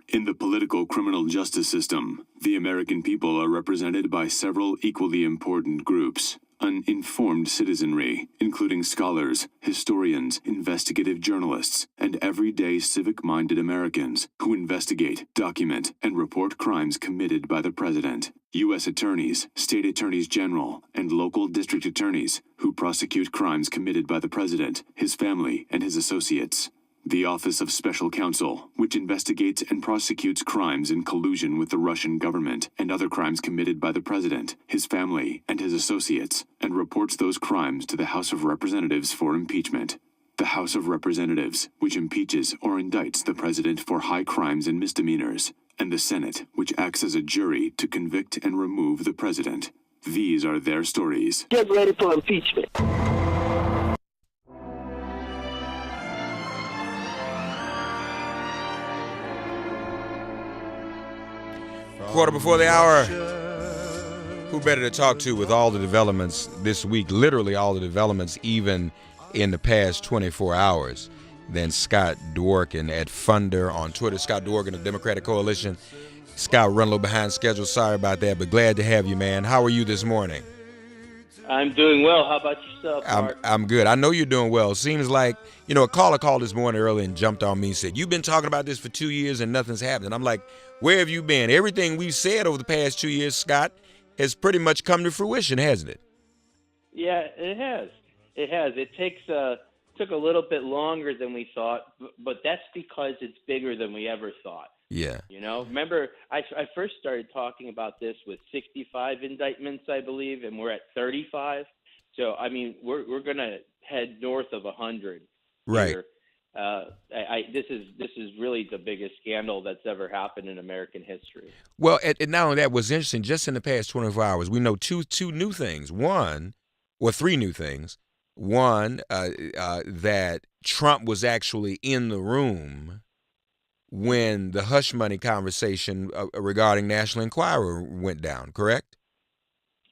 In the political criminal justice system, the American people are represented by several equally important groups. An informed citizenry, including scholars, historians, investigative journalists, and everyday civic-minded Americans who investigate, document, and report crimes committed by the president. U.S. attorneys, state attorneys general, and local district attorneys who prosecute crimes committed by the president, his family, and his associates. The Office of Special Counsel, which investigates and prosecutes crimes in collusion with the Russian government and other crimes committed by the president, his family, and his associates, and reports those crimes to the House of Representatives for impeachment. The House of Representatives, which impeaches or indicts the president for high crimes and misdemeanors, and the Senate, which acts as a jury to convict and remove the president. These are their stories. Get ready for impeachment. Quarter before the hour. Who better to talk to with all the developments this week, literally all the developments even in the past 24 hours, than Scott Dworkin at Funder on Twitter. Scott Dworkin of Democratic Coalition. Scott, run a little behind schedule. Sorry about that, but glad to have you, man. How are you this morning? I'm doing well. How about yourself, Mark? I'm good. I know you're doing well. Seems like, a caller called this morning early and jumped on me and said, you've been talking about this for 2 years and nothing's happened. I'm like, where have you been? Everything we've said over the past 2 years, Scott, has pretty much come to fruition, hasn't it? Yeah, it has. It has. It took a little bit longer than we thought, but that's because it's bigger than we ever thought. Yeah. Remember, I first started talking about this with 65 indictments, I believe, and we're at 35. So, I mean, we're going to head north of 100. Right. Here. This is really the biggest scandal that's ever happened in American history. Well, and not only that, was interesting, just in the past 24 hours, we know two new things. Three new things. One, that Trump was actually in the room when the hush money conversation regarding National Enquirer went down, correct?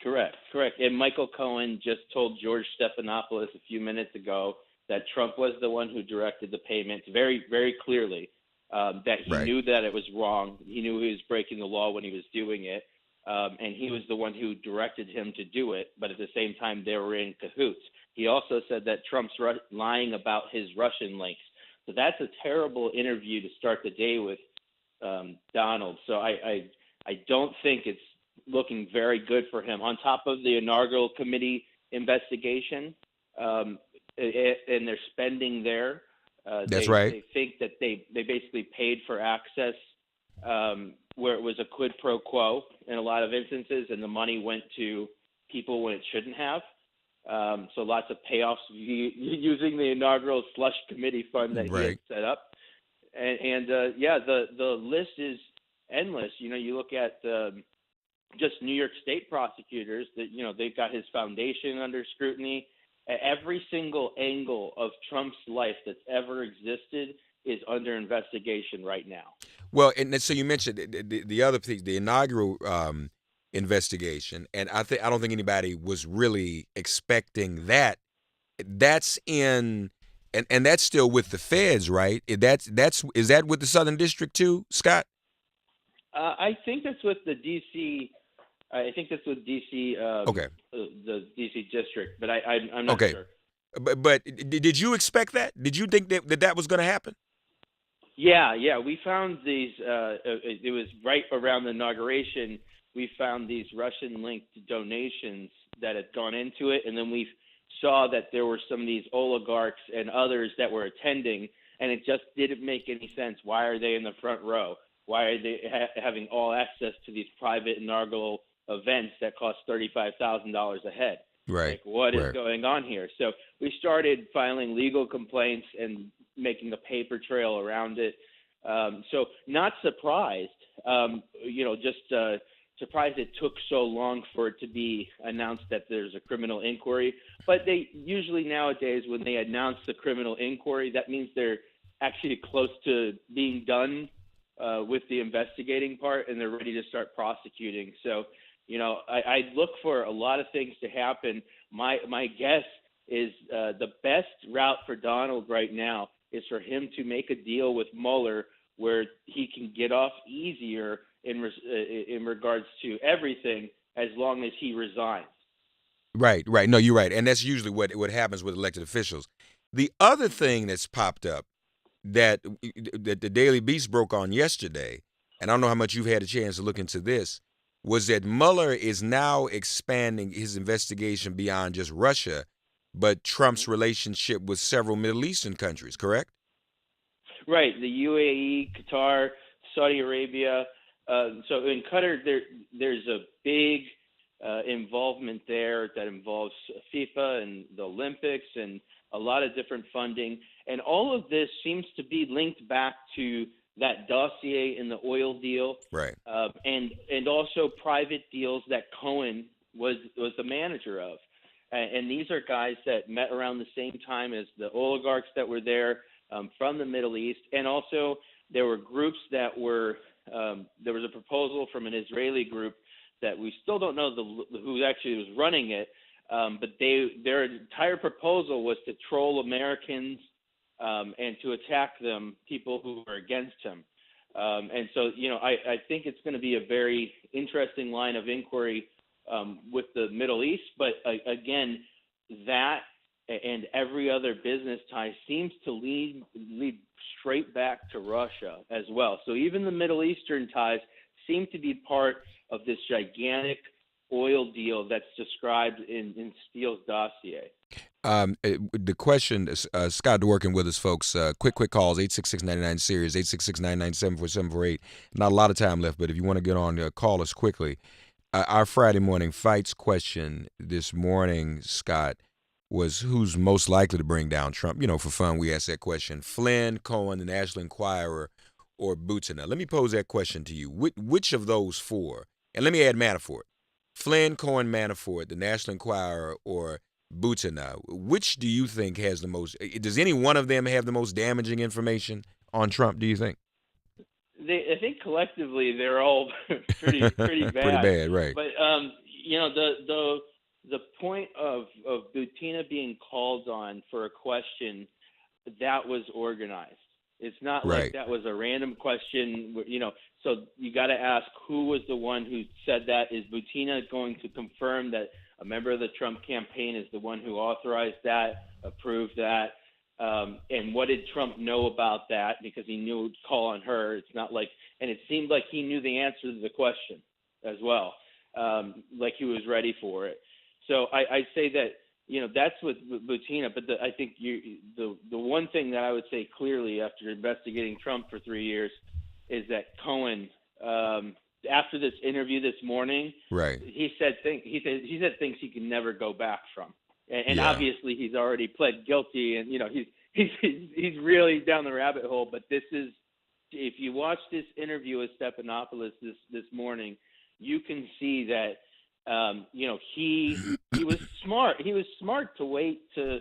Correct. And Michael Cohen just told George Stephanopoulos a few minutes ago that Trump was the one who directed the payments very, very clearly, that he knew that it was wrong. He knew he was breaking the law when he was doing it, and he was the one who directed him to do it, but at the same time, they were in cahoots. He also said that Trump's lying about his Russian links. So that's a terrible interview to start the day with Donald. So I don't think it's looking very good for him. On top of the inaugural committee investigation and their spending there, That's right. They think that they basically paid for access where it was a quid pro quo in a lot of instances, and the money went to people when it shouldn't have. So lots of payoffs using the inaugural slush committee fund that he had set up. And the list is endless. You look at just New York State prosecutors that, they've got his foundation under scrutiny. Every single angle of Trump's life that's ever existed is under investigation right now. Well, and so you mentioned the other piece, the inaugural investigation, and I don't think anybody was really expecting that. That's in, and that's still with the feds, right? Is that with the Southern District too, Scott? I think that's with the DC. I think that's with DC. Okay. The DC district, but I'm not sure. But did you expect that? Did you think that was going to happen? Yeah. We found these. It was right around the inauguration. We found these Russian-linked donations that had gone into it, and then we saw that there were some of these oligarchs and others that were attending, and it just didn't make any sense. Why are they in the front row? Why are they having all access to these private inaugural events that cost $35,000 a head? Right. Like, what is going on here? So we started filing legal complaints and making a paper trail around it. So not surprised, just surprised it took so long for it to be announced that there's a criminal inquiry. But they usually nowadays, when they announce the criminal inquiry, that means they're actually close to being done with the investigating part, and they're ready to start prosecuting. So, I look for a lot of things to happen. My guess is the best route for Donald right now is for him to make a deal with Mueller where he can get off easier in regards to everything as long as he resigns. Right, right. No, you're right, and that's usually what happens with elected officials. The other thing that's popped up that the Daily Beast broke on yesterday, and I don't know how much you've had a chance to look into this, was that Mueller is now expanding his investigation beyond just Russia, but Trump's relationship with several Middle Eastern countries, correct? Right, the UAE, Qatar, Saudi Arabia. So in Qatar, there's a big involvement there that involves FIFA and the Olympics and a lot of different funding. And all of this seems to be linked back to that dossier in the oil deal, right? And also private deals that Cohen was the manager of. And these are guys that met around the same time as the oligarchs that were there from the Middle East. And also there were groups that were there was a proposal from an Israeli group that we still don't know who actually was running it, but their entire proposal was to troll Americans and to attack them, people who were against him. And so, I think it's going to be a very interesting line of inquiry with the Middle East. But again, that and every other business tie seems to lead straight back to Russia as well. So even the Middle Eastern ties seem to be part of this gigantic oil deal that's described in Steele's dossier. The question, Scott Dworkin with us, folks. Quick calls, 866-99-SERIES, 866-997-4748. Not a lot of time left, but if you want to get on, call us quickly. Our Friday morning fights question this morning, Scott, was who's most likely to bring down Trump. For fun, we asked that question. Flynn, Cohen, the National Enquirer, or Butina. Let me pose that question to you. Which of those four, and let me add Manafort. Flynn, Cohen, Manafort, the National Enquirer, or Butina, which do you think has the most? Does any one of them have the most damaging information on Trump, do you think? I think collectively they're all pretty bad. Pretty bad, right. But the point of Butina being called on for a question, that was organized. It's not right. like that was a random question, so you got to ask who was the one who said that. Is Butina going to confirm that a member of the Trump campaign is the one who authorized that, approved that? And what did Trump know about that? Because he knew to call on her. It's not like, and it seemed like he knew the answer to the question as well, like he was ready for it. So I say that, that's with Butina. But I think the one thing that I would say clearly after investigating Trump for 3 years is that Cohen, after this interview this morning, right, he said things he can never go back from. And obviously he's already pled guilty, and he's really down the rabbit hole. But this is, if you watch this interview with Stephanopoulos this morning, you can see that he was smart. He was smart to wait to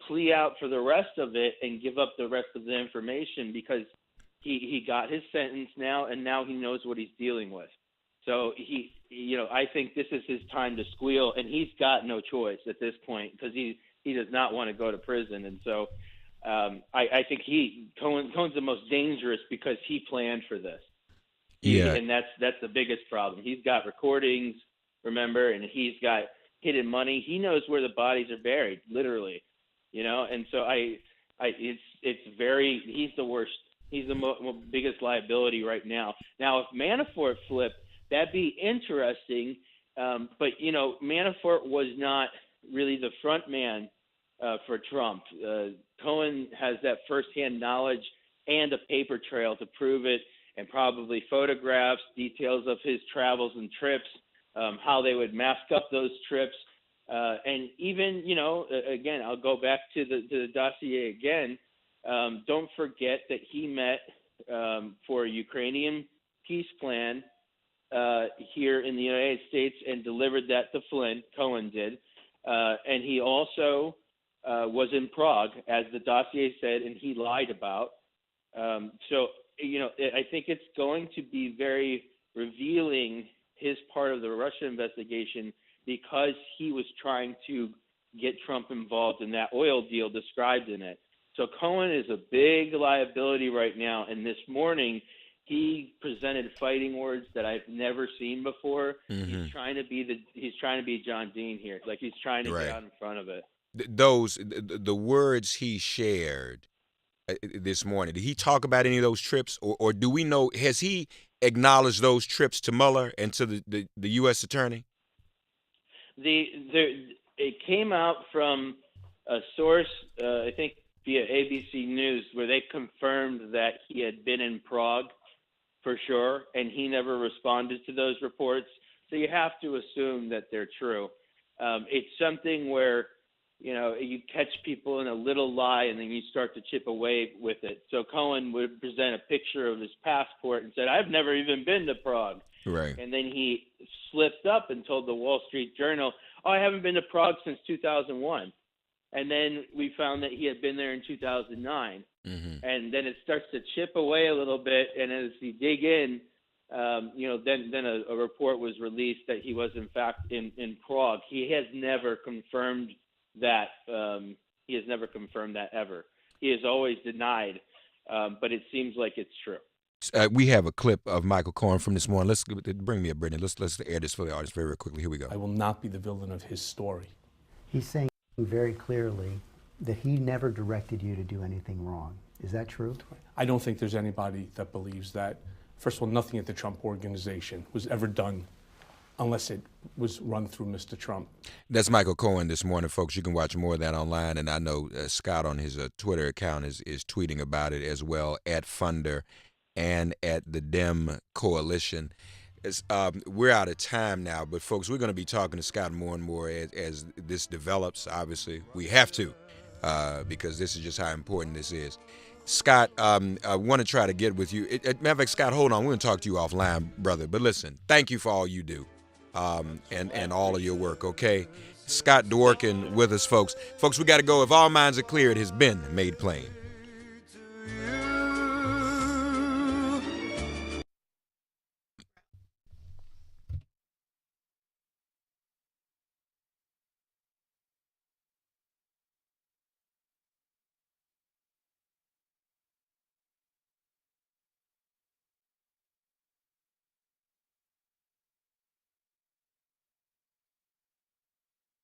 plea out for the rest of it and give up the rest of the information, because he got his sentence now, and now he knows what he's dealing with. So I think this is his time to squeal, and he's got no choice at this point, because he does not want to go to prison. And so I think Cohen's the most dangerous because he planned for this. And that's the biggest problem. He's got recordings, remember, and he's got hidden money. He knows where the bodies are buried, literally, And so he's the worst. He's the biggest liability right now. Now, if Manafort flipped, that'd be interesting. But, Manafort was not really the front man for Trump. Cohen has that firsthand knowledge and a paper trail to prove it, and probably photographs, details of his travels and trips, how they would mask up those trips. And even, again, I'll go back to the dossier again. Don't forget that he met for a Ukrainian peace plan here in the United States and delivered that to Flynn. Cohen did. And he also was in Prague, as the dossier said, and he lied about. So, I think it's going to be very revealing, his part of the Russia investigation, because he was trying to get Trump involved in that oil deal described in it. So Cohen is a big liability right now. And this morning, he presented fighting words that I've never seen before. Mm-hmm. He's trying to be John Dean here. Like, he's trying to get out in front of it. The words he shared this morning, did he talk about any of those trips, or do we know, has he acknowledged those trips to Mueller and to the U.S. attorney? It came out from a source, I think via ABC News, where they confirmed that he had been in Prague for sure, and he never responded to those reports. So you have to assume that they're true. It's something where, you catch people in a little lie and then you start to chip away with it. So Cohen would present a picture of his passport and said, I've never even been to Prague. Right. And then he slipped up and told the Wall Street Journal, I haven't been to Prague since 2001. And then we found that he had been there in 2009. Mm-hmm. And then it starts to chip away a little bit. And as you dig in, then a report was released that he was in fact in Prague. He has never confirmed that. He has never confirmed that ever. He has always denied, but it seems like it's true. We have a clip of Michael Cohen from this morning. Let's bring me a Brittany. Let's air this for the audience very quickly. Here we go. I will not be the villain of his story. He's saying very clearly that he never directed you to do anything wrong. Is that true? I don't think there's anybody that believes that. First of all, nothing at the Trump Organization was ever done unless it was run through Mr. Trump. That's Michael Cohen this morning, folks. You can watch more of that online, and I know Scott on his Twitter account is tweeting about it as well, at Funder and at the Dem Coalition. We're out of time now, but folks, we're going to be talking to Scott more and more as this develops. Obviously, we have to, because this is just how important this is. Scott, I want to try to get with you. Matter of fact, Scott, hold on. We're going to talk to you offline, brother. But listen, thank you for all you do, and all of your work, okay? Scott Dworkin with us, folks. Folks, we got to go. If all minds are clear, it has been made plain.